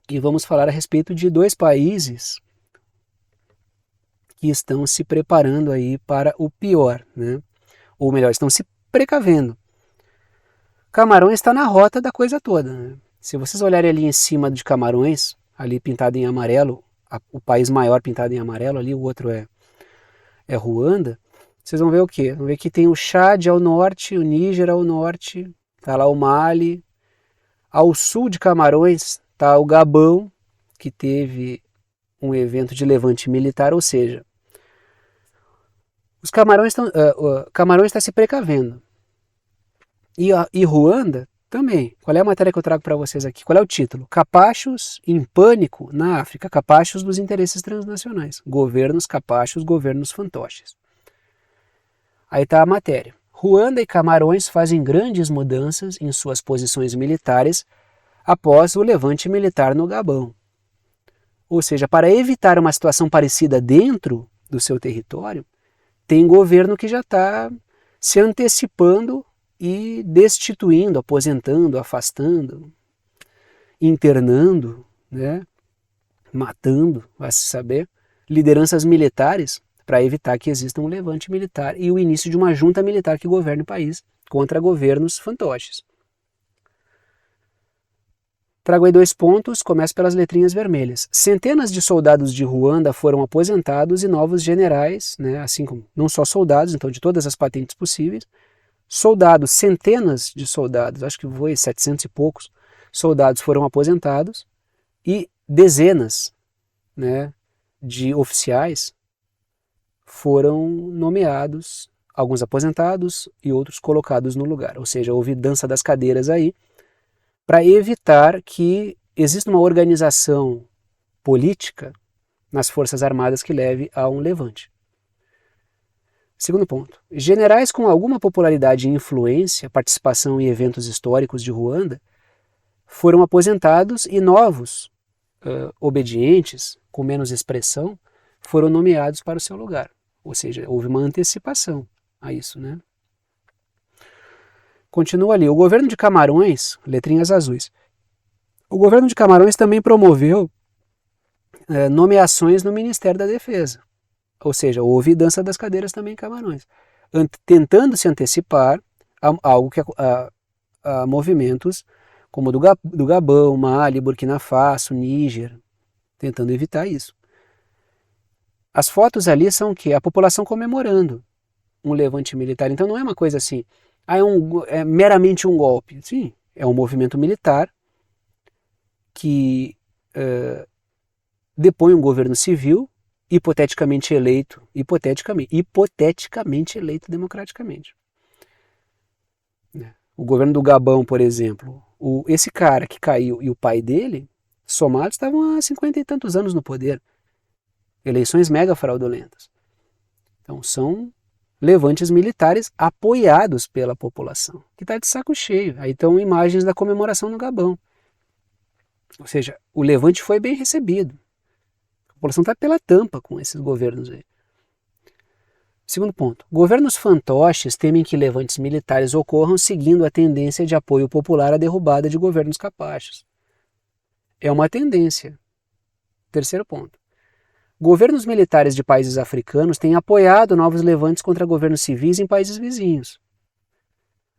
e vamos falar a respeito de 2 países que estão se preparando aí para o pior, né? Ou melhor, estão se precavendo. Camarões está na rota da coisa toda. Né? Se vocês olharem ali em cima de Camarões, ali pintado em amarelo, o país maior pintado em amarelo ali, o outro é Ruanda, vocês vão ver o quê? Vão ver que tem o Chad ao norte, o Níger ao norte, tá lá o Mali. Ao sul de Camarões tá o Gabão, que teve um evento de levante militar, ou seja, Camarões está se precavendo. E Ruanda Também, qual é a matéria que eu trago para vocês aqui? Qual é o título? Capachos em pânico na África, capachos dos interesses transnacionais. Governos capachos, governos fantoches. Aí está a matéria. Ruanda e Camarões fazem grandes mudanças em suas posições militares após o levante militar no Gabão. Ou seja, para evitar uma situação parecida dentro do seu território, tem governo que já está se antecipando e destituindo, aposentando, afastando, internando, né, matando, vai se saber, lideranças militares para evitar que exista um levante militar e o início de uma junta militar que governe o país contra governos fantoches. Trago aí 2 pontos, começo pelas letrinhas vermelhas. Centenas de soldados de Ruanda foram aposentados e novos generais, né, assim como não só soldados, então de todas as patentes possíveis, soldados, centenas de soldados, acho que foi 700 e poucos soldados foram aposentados e dezenas, né, de oficiais foram nomeados, alguns aposentados e outros colocados no lugar. Ou seja, houve dança das cadeiras aí, para evitar que exista uma organização política nas Forças Armadas que leve a um levante. Segundo ponto, generais com alguma popularidade e influência, participação em eventos históricos de Ruanda, foram aposentados e novos, obedientes, com menos expressão, foram nomeados para o seu lugar. Ou seja, houve uma antecipação a isso, né? Continua ali, o governo de Camarões, letrinhas azuis, o governo de Camarões também promoveu nomeações no Ministério da Defesa. Ou seja, houve dança das cadeiras também em Camarões, tentando se antecipar a algo que a movimentos como do Gabão, Mali, Burkina Faso, Níger, tentando evitar isso. As fotos ali são o quê? A população comemorando um levante militar. Então não é uma coisa assim, é meramente um golpe. Sim, é um movimento militar que depõe um governo civil, hipoteticamente eleito democraticamente. O governo do Gabão, por exemplo, esse cara que caiu e o pai dele, somados, estavam há 50 e tantos anos no poder. Eleições mega fraudulentas. Então são levantes militares apoiados pela população, que está de saco cheio. Aí estão imagens da comemoração no Gabão. Ou seja, o levante foi bem recebido. A população está pela tampa com esses governos aí. Segundo ponto, governos fantoches temem que levantes militares ocorram seguindo a tendência de apoio popular à derrubada de governos capachos. É uma tendência. Terceiro ponto, governos militares de países africanos têm apoiado novos levantes contra governos civis em países vizinhos.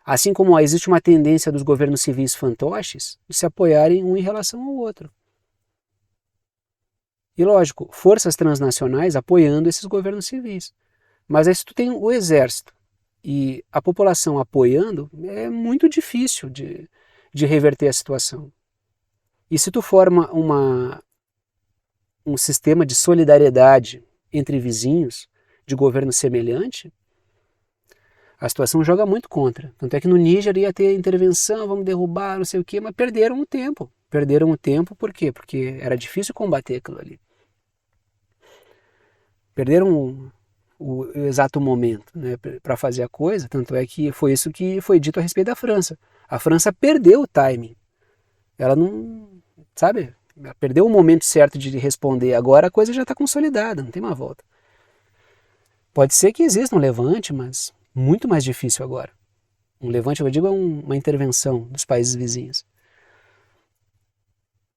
Assim como existe uma tendência dos governos civis fantoches de se apoiarem um em relação ao outro. E lógico, forças transnacionais apoiando esses governos civis. Mas aí se tu tem o exército e a população apoiando, é muito difícil de reverter a situação. E se tu forma um sistema de solidariedade entre vizinhos de governo semelhante, a situação joga muito contra. Tanto é que no Níger ia ter intervenção, vamos derrubar, não sei o quê, mas perderam o tempo. Perderam o tempo por quê? Porque era difícil combater aquilo ali. Perderam o exato momento, né, para fazer a coisa, tanto é que foi isso que foi dito a respeito da França. A França perdeu o timing. Ela não, sabe, ela perdeu o momento certo de responder. Agora a coisa já está consolidada, não tem mais volta. Pode ser que exista um levante, mas muito mais difícil agora. Um levante, eu digo, é uma intervenção dos países vizinhos.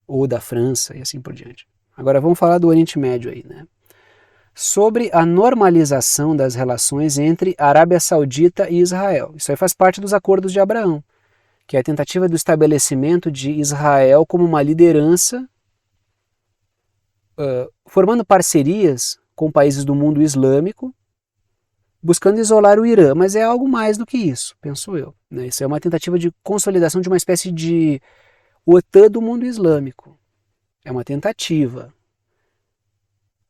Ou da França e assim por diante. Agora vamos falar do Oriente Médio aí, né? Sobre a normalização das relações entre Arábia Saudita e Israel. Isso aí faz parte dos acordos de Abraão, que é a tentativa do estabelecimento de Israel como uma liderança, formando parcerias com países do mundo islâmico, buscando isolar o Irã, mas é algo mais do que isso, penso eu. Né? Isso é uma tentativa de consolidação de uma espécie de OTAN do mundo islâmico. É uma tentativa.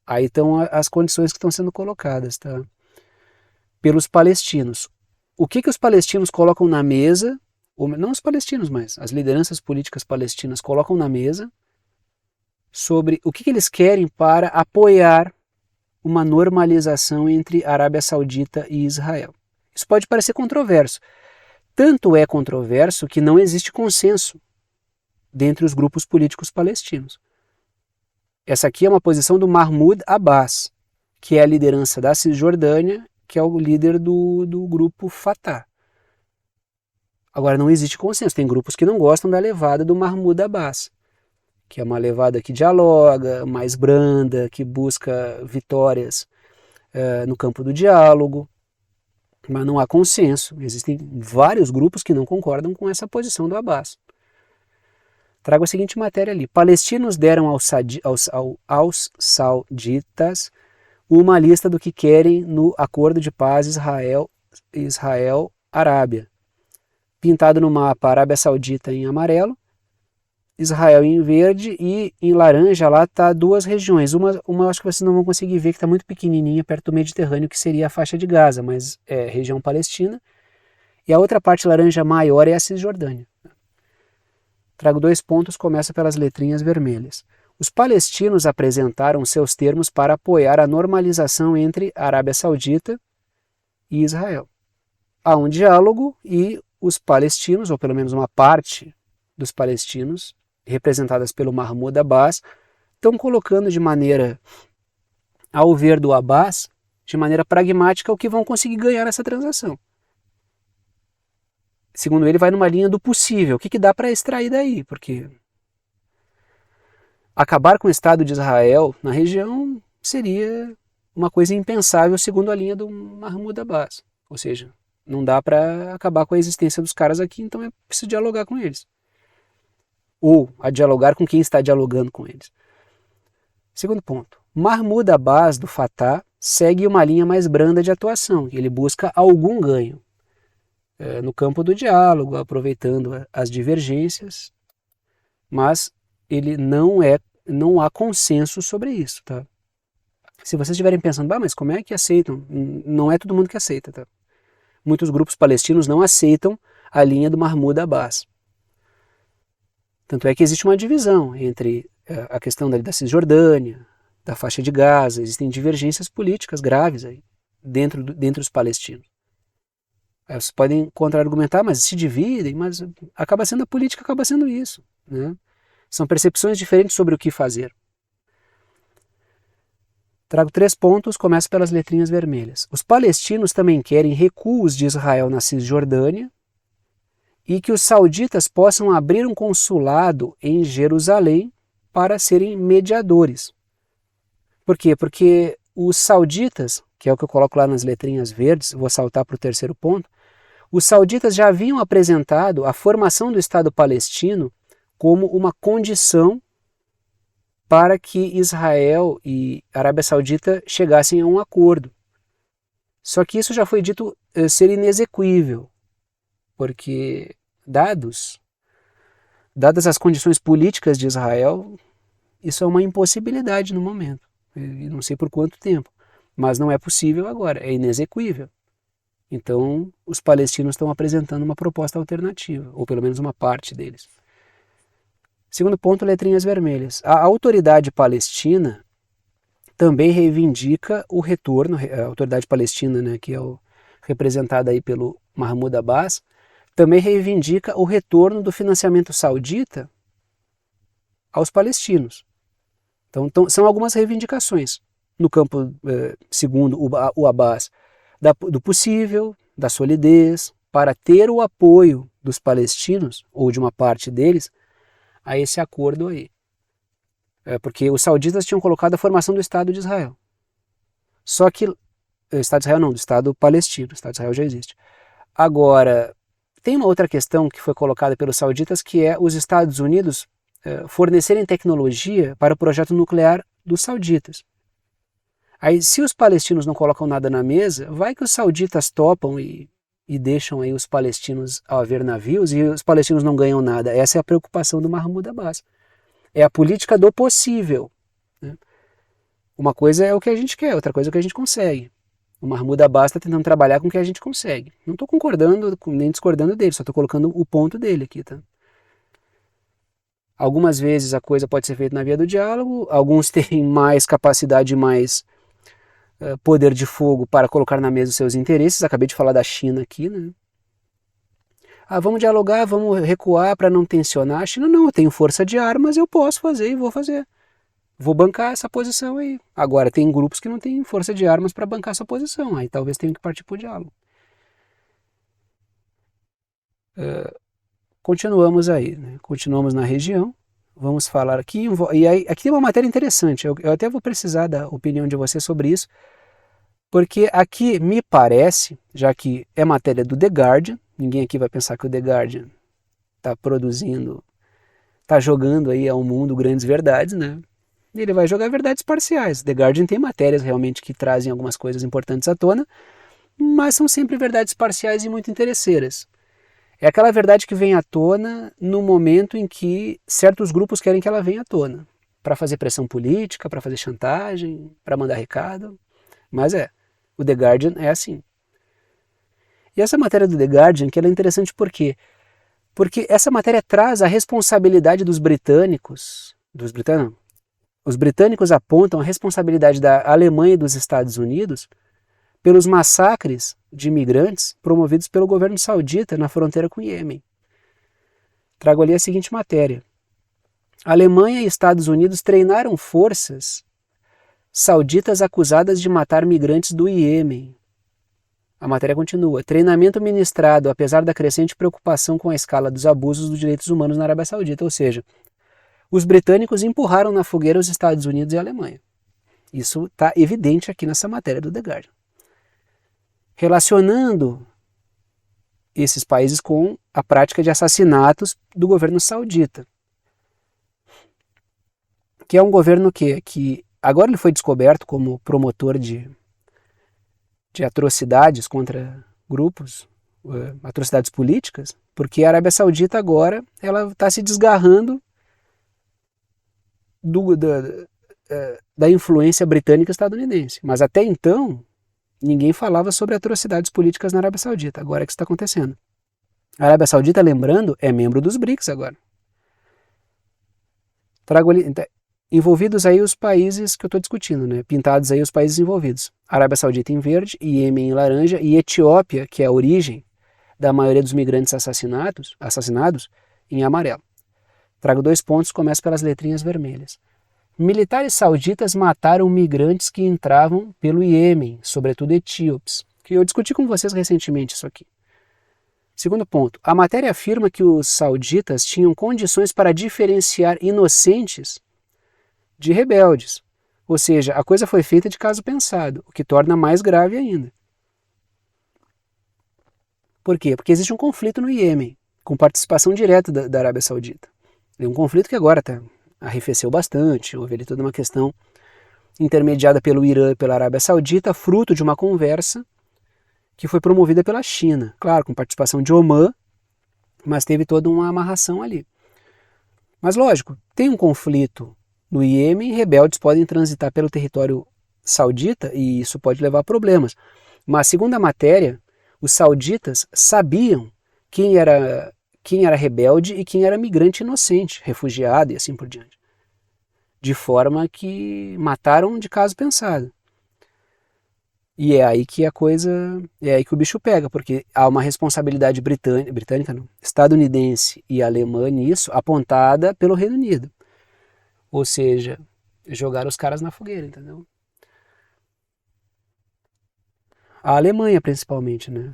Aí estão as condições que estão sendo colocadas, tá? Pelos palestinos. O que os palestinos colocam na mesa, ou não os palestinos, mas as lideranças políticas palestinas colocam na mesa sobre o que eles querem para apoiar uma normalização entre Arábia Saudita e Israel. Isso pode parecer controverso. Tanto é controverso que não existe consenso dentre os grupos políticos palestinos. Essa aqui é uma posição do Mahmoud Abbas, que é a liderança da Cisjordânia, que é o líder do grupo Fatah. Agora, não existe consenso. Tem grupos que não gostam da levada do Mahmoud Abbas, que é uma levada que dialoga, mais branda, que busca vitórias no campo do diálogo, mas não há consenso. Existem vários grupos que não concordam com essa posição do Abbas. Trago a seguinte matéria ali. Palestinos deram aos sauditas uma lista do que querem no acordo de paz Israel-Arábia. Pintado no mapa, Arábia Saudita em amarelo, Israel em verde, e em laranja lá está duas regiões. Uma acho que vocês não vão conseguir ver, que está muito pequenininha, perto do Mediterrâneo, que seria a faixa de Gaza, mas é região palestina. E a outra parte laranja maior é a Cisjordânia. Trago 2 pontos, começa pelas letrinhas vermelhas. Os palestinos apresentaram seus termos para apoiar a normalização entre a Arábia Saudita e Israel. Há um diálogo e os palestinos, ou pelo menos uma parte dos palestinos, representadas pelo Mahmoud Abbas, estão colocando de maneira, ao ver do Abbas, de maneira pragmática, o que vão conseguir ganhar nessa transação. Segundo ele, vai numa linha do possível. O que dá para extrair daí? Porque acabar com o Estado de Israel na região seria uma coisa impensável, segundo a linha do Mahmoud Abbas. Ou seja, não dá para acabar com a existência dos caras aqui, então é preciso dialogar com eles. Ou a dialogar com quem está dialogando com eles. Segundo ponto. Mahmoud Abbas, do Fatah, segue uma linha mais branda de atuação. Ele busca algum ganho no campo do diálogo, aproveitando as divergências, mas ele não há consenso sobre isso, tá? Se vocês estiverem pensando, mas como é que aceitam? Não é todo mundo que aceita, tá? Muitos grupos palestinos não aceitam a linha do Mahmoud Abbas. Tanto é que existe uma divisão entre a questão da Cisjordânia, da faixa de Gaza, existem divergências políticas graves aí dentro dos palestinos. Vocês podem contra-argumentar, mas se dividem, mas acaba sendo a política, acaba sendo isso, né? São percepções diferentes sobre o que fazer. Trago 3 pontos, começo pelas letrinhas vermelhas. Os palestinos também querem recuos de Israel na Cisjordânia e que os sauditas possam abrir um consulado em Jerusalém para serem mediadores. Por quê? Porque os sauditas, que é o que eu coloco lá nas letrinhas verdes, vou saltar para o 3º ponto, os sauditas já haviam apresentado a formação do Estado palestino como uma condição para que Israel e Arábia Saudita chegassem a um acordo. Só que isso já foi dito ser inexequível, porque dadas as condições políticas de Israel, isso é uma impossibilidade no momento. E não sei por quanto tempo, mas não é possível agora, é inexequível. Então, os palestinos estão apresentando uma proposta alternativa, ou pelo menos uma parte deles. Segundo ponto, letrinhas vermelhas. A autoridade palestina também reivindica o retorno, a autoridade palestina, né, que é representada aí pelo Mahmoud Abbas, também reivindica o retorno do financiamento saudita aos palestinos. Então são algumas reivindicações no campo, segundo o Abbas, do possível, da solidez, para ter o apoio dos palestinos, ou de uma parte deles, a esse acordo aí. Porque os sauditas tinham colocado a formação do Estado de Israel. Só que, Estado de Israel não, do Estado palestino, o Estado de Israel já existe. Agora, tem uma outra questão que foi colocada pelos sauditas, que é os Estados Unidos fornecerem tecnologia para o projeto nuclear dos sauditas. Aí, se os palestinos não colocam nada na mesa, vai que os sauditas topam e deixam aí os palestinos a ver navios e os palestinos não ganham nada. Essa é a preocupação do Mahmoud Abbas. É a política do possível, né? Uma coisa é o que a gente quer, outra coisa é o que a gente consegue. O Mahmoud Abbas está tentando trabalhar com o que a gente consegue. Não estou concordando nem discordando dele, só estou colocando o ponto dele aqui, tá? Algumas vezes a coisa pode ser feita na via do diálogo, alguns têm mais capacidade, mais poder de fogo para colocar na mesa os seus interesses. Acabei de falar da China aqui, né? Vamos dialogar, vamos recuar para não tensionar. A China não, eu tenho força de armas, eu posso fazer e vou fazer. Vou bancar essa posição aí. Agora, tem grupos que não têm força de armas para bancar essa posição, aí talvez tenha que partir para o diálogo. Continuamos aí, né? Continuamos na região, vamos falar aqui, e aí, aqui tem uma matéria interessante, eu até vou precisar da opinião de você sobre isso, porque aqui me parece, já que é matéria do The Guardian, ninguém aqui vai pensar que o The Guardian está produzindo, está jogando aí ao mundo grandes verdades, né? Ele vai jogar verdades parciais. The Guardian tem matérias realmente que trazem algumas coisas importantes à tona, mas são sempre verdades parciais e muito interesseiras. É aquela verdade que vem à tona no momento em que certos grupos querem que ela venha à tona, para fazer pressão política, para fazer chantagem, para mandar recado. Mas o The Guardian é assim. E essa matéria do The Guardian, que ela é interessante por quê? Porque essa matéria traz a responsabilidade dos britânicos, os britânicos apontam a responsabilidade da Alemanha e dos Estados Unidos pelos massacres de imigrantes promovidos pelo governo saudita na fronteira com o Iêmen. Trago ali a seguinte matéria. A Alemanha e Estados Unidos treinaram forças sauditas acusadas de matar migrantes do Iêmen. A matéria continua. Treinamento ministrado, apesar da crescente preocupação com a escala dos abusos dos direitos humanos na Arábia Saudita. Ou seja, os britânicos empurraram na fogueira os Estados Unidos e a Alemanha. Isso está evidente aqui nessa matéria do The Guardian. Relacionando esses países com a prática de assassinatos do governo saudita, que é um governo que agora ele foi descoberto como promotor de atrocidades contra grupos, atrocidades políticas, porque a Arábia Saudita agora ela está se desgarrando da influência britânica estadunidense. Mas até então, ninguém falava sobre atrocidades políticas na Arábia Saudita. Agora é que isso está acontecendo. A Arábia Saudita, lembrando, é membro dos BRICS agora. Trago ali, envolvidos aí os países que eu estou discutindo, né? Pintados aí os países envolvidos. Arábia Saudita em verde, Iêmen em laranja e Etiópia, que é a origem da maioria dos migrantes assassinados, em amarelo. Trago 2 pontos, começo pelas letrinhas vermelhas. Militares sauditas mataram migrantes que entravam pelo Iêmen, sobretudo etíopes, que eu discuti com vocês recentemente isso aqui. Segundo ponto, a matéria afirma que os sauditas tinham condições para diferenciar inocentes de rebeldes, ou seja, a coisa foi feita de caso pensado, o que torna mais grave ainda. Por quê? Porque existe um conflito no Iêmen, com participação direta da Arábia Saudita. É um conflito que agora arrefeceu bastante, houve ali toda uma questão intermediada pelo Irã e pela Arábia Saudita, fruto de uma conversa que foi promovida pela China, claro, com participação de Omã, mas teve toda uma amarração ali. Mas lógico, tem um conflito no Iêmen, rebeldes podem transitar pelo território saudita e isso pode levar a problemas. Mas segundo a matéria, os sauditas sabiam quem era rebelde e quem era migrante inocente, refugiado e assim por diante. De forma que mataram de caso pensado. E é aí que o bicho pega, porque há uma responsabilidade estadunidense e alemã nisso, apontada pelo Reino Unido. Ou seja, jogar os caras na fogueira, entendeu? A Alemanha principalmente, né?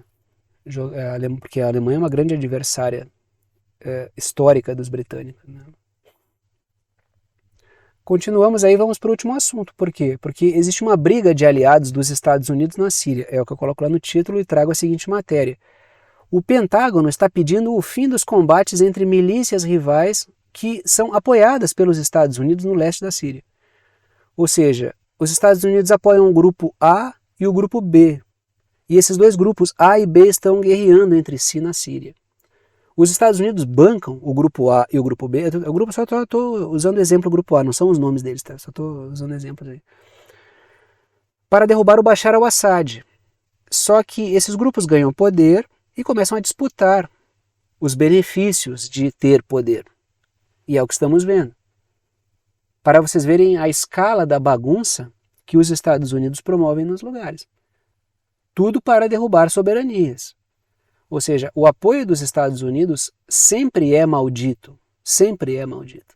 Porque a Alemanha é uma grande adversária histórica dos britânicos, né? Continuamos aí, vamos para o último assunto. Por quê? Porque existe uma briga de aliados dos Estados Unidos na Síria. É o que eu coloco lá no título e trago a seguinte matéria. O Pentágono está pedindo o fim dos combates entre milícias rivais que são apoiadas pelos Estados Unidos no leste da Síria. Ou seja, os Estados Unidos apoiam o grupo A e o grupo B. E esses dois grupos, A e B, estão guerreando entre si na Síria. Os Estados Unidos bancam o grupo A e o grupo B. O grupo, só estou usando o exemplo do grupo A, não são os nomes deles, tá? Só estou usando exemplos aí. Para derrubar o Bashar al-Assad. Só que esses grupos ganham poder e começam a disputar os benefícios de ter poder. E é o que estamos vendo. Para vocês verem a escala da bagunça que os Estados Unidos promovem nos lugares. Tudo para derrubar soberanias. Ou seja, o apoio dos Estados Unidos sempre é maldito. Sempre é maldito.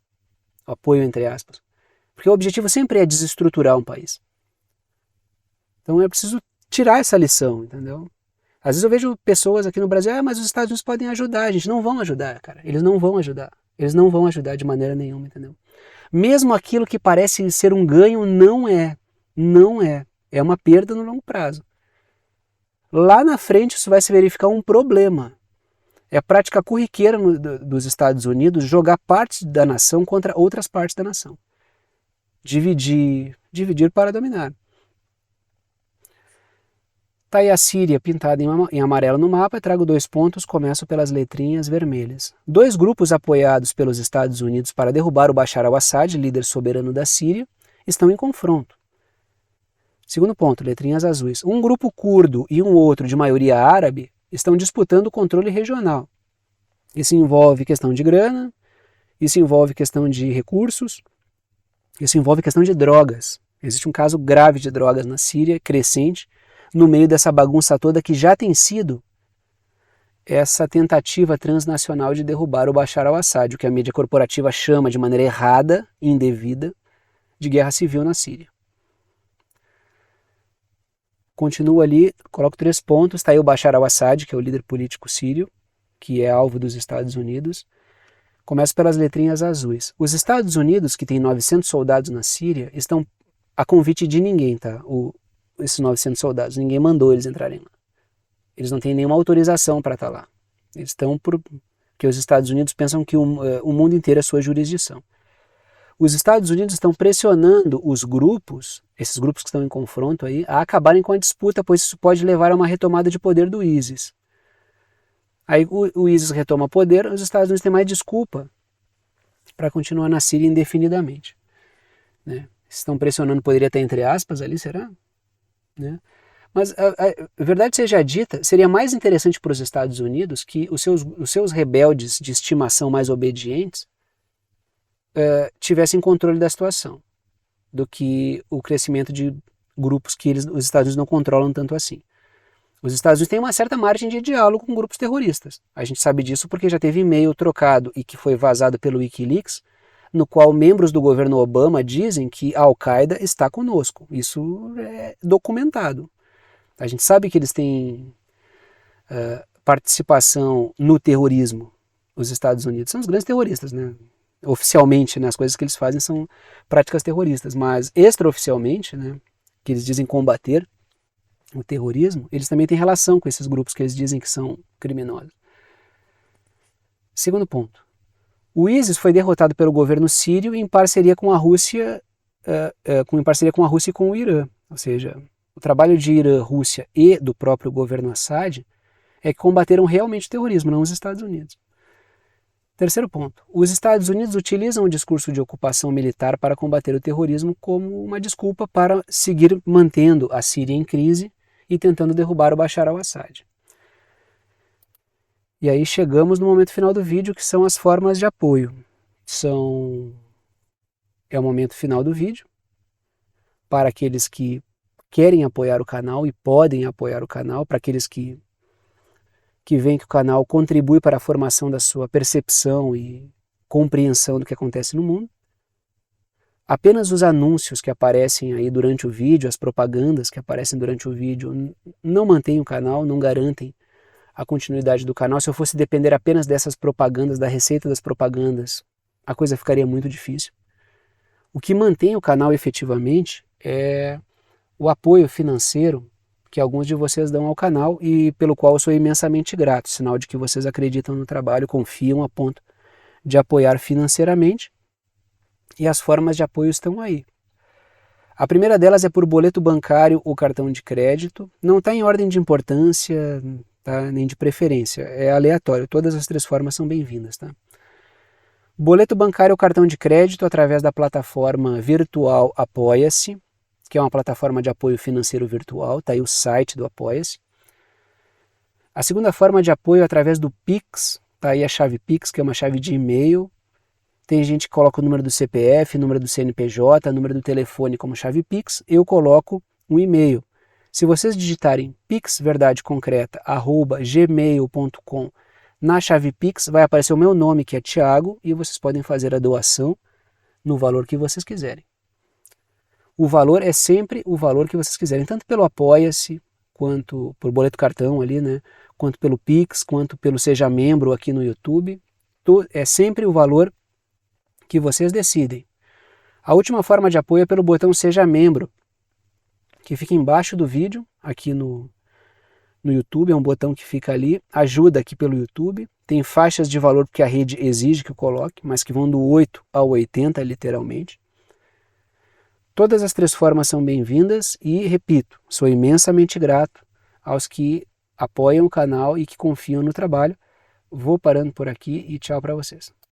O apoio entre aspas. Porque o objetivo sempre é desestruturar um país. Então é preciso tirar essa lição, entendeu? Às vezes eu vejo pessoas aqui no Brasil, mas os Estados Unidos podem ajudar. A gente não vão ajudar, cara. Eles não vão ajudar. Eles não vão ajudar de maneira nenhuma, entendeu? Mesmo aquilo que parece ser um ganho, não é. Não é. É uma perda no longo prazo. Lá na frente isso vai se verificar um problema. É a prática corriqueira dos Estados Unidos jogar partes da nação contra outras partes da nação. Dividir para dominar. Está aí a Síria pintada em amarelo no mapa, trago 2 pontos, começo pelas letrinhas vermelhas. 2 grupos apoiados pelos Estados Unidos para derrubar o Bashar al-Assad, líder soberano da Síria, estão em confronto. Segundo ponto, letrinhas azuis. Um grupo curdo e um outro de maioria árabe estão disputando o controle regional. Isso envolve questão de grana, isso envolve questão de recursos, isso envolve questão de drogas. Existe um caso grave de drogas na Síria, crescente, no meio dessa bagunça toda que já tem sido essa tentativa transnacional de derrubar o Bashar al-Assad, o que a mídia corporativa chama de maneira errada, indevida, de guerra civil na Síria. Continuo ali, coloco 3 pontos, está aí o Bashar al-Assad, que é o líder político sírio, que é alvo dos Estados Unidos. Começo pelas letrinhas azuis. Os Estados Unidos, que tem 900 soldados na Síria, estão a convite de ninguém, tá? Esses 900 soldados, ninguém mandou eles entrarem lá. Eles não têm nenhuma autorização para estar lá. Eles estão porque os Estados Unidos pensam que o mundo inteiro é sua jurisdição. Os Estados Unidos estão pressionando os grupos, esses grupos que estão em confronto aí, a acabarem com a disputa, pois isso pode levar a uma retomada de poder do ISIS. Aí o ISIS retoma poder, os Estados Unidos têm mais desculpa para continuar na Síria indefinidamente. Né? Estão pressionando, poderia estar entre aspas ali, será? Né? Mas a verdade seja dita, seria mais interessante para os Estados Unidos que os seus rebeldes de estimação mais obedientes tivessem controle da situação, do que o crescimento de grupos que os Estados Unidos não controlam tanto assim. Os Estados Unidos têm uma certa margem de diálogo com grupos terroristas. A gente sabe disso porque já teve e-mail trocado e que foi vazado pelo Wikileaks, no qual membros do governo Obama dizem que a Al-Qaeda está conosco. Isso é documentado. A gente sabe que eles têm participação no terrorismo. Os Estados Unidos são os grandes terroristas, né? Oficialmente, né, as coisas que eles fazem são práticas terroristas, mas extraoficialmente, né, que eles dizem combater o terrorismo, eles também têm relação com esses grupos que eles dizem que são criminosos. Segundo ponto. O ISIS foi derrotado pelo governo sírio em parceria com a Rússia, e com o Irã. Ou seja, o trabalho de Irã, Rússia e do próprio governo Assad é que combateram realmente o terrorismo, não os Estados Unidos. Terceiro ponto. Os Estados Unidos utilizam o discurso de ocupação militar para combater o terrorismo como uma desculpa para seguir mantendo a Síria em crise e tentando derrubar o Bashar al-Assad. E aí chegamos no momento final do vídeo, que são as formas de apoio. É o momento final do vídeo, para aqueles que querem apoiar o canal e podem apoiar o canal, para aqueles que veem que o canal contribui para a formação da sua percepção e compreensão do que acontece no mundo. Apenas os anúncios que aparecem aí durante o vídeo, as propagandas que aparecem durante o vídeo, não mantêm o canal, não garantem a continuidade do canal. Se eu fosse depender apenas dessas propagandas, da receita das propagandas, a coisa ficaria muito difícil. O que mantém o canal efetivamente é o apoio financeiro que alguns de vocês dão ao canal e pelo qual eu sou imensamente grato, sinal de que vocês acreditam no trabalho, confiam a ponto de apoiar financeiramente, e as formas de apoio estão aí. A primeira delas é por boleto bancário ou cartão de crédito, não está em ordem de importância, tá? Nem de preferência, é aleatório, todas as 3 formas são bem-vindas. Tá? Boleto bancário ou cartão de crédito através da plataforma virtual Apoia-se, que é uma plataforma de apoio financeiro virtual, está aí o site do Apoia-se. A segunda forma de apoio é através do Pix, está aí a chave Pix, que é uma chave de e-mail. Tem gente que coloca o número do CPF, número do CNPJ, número do telefone como chave Pix, eu coloco um e-mail. Se vocês digitarem pixverdadeconcreta@gmail.com na chave Pix, vai aparecer o meu nome, que é Thiago, e vocês podem fazer a doação no valor que vocês quiserem. O valor é sempre o valor que vocês quiserem, tanto pelo Apoia-se, quanto por boleto cartão ali, né? Quanto pelo Pix, quanto pelo Seja Membro aqui no YouTube. É sempre o valor que vocês decidem. A última forma de apoio é pelo botão Seja Membro, que fica embaixo do vídeo, aqui no YouTube, é um botão que fica ali, ajuda aqui pelo YouTube, tem faixas de valor que a rede exige que eu coloque, mas que vão do 8 ao 80 literalmente. Todas as 3 formas são bem-vindas e, repito, sou imensamente grato aos que apoiam o canal e que confiam no trabalho. Vou parando por aqui e tchau para vocês.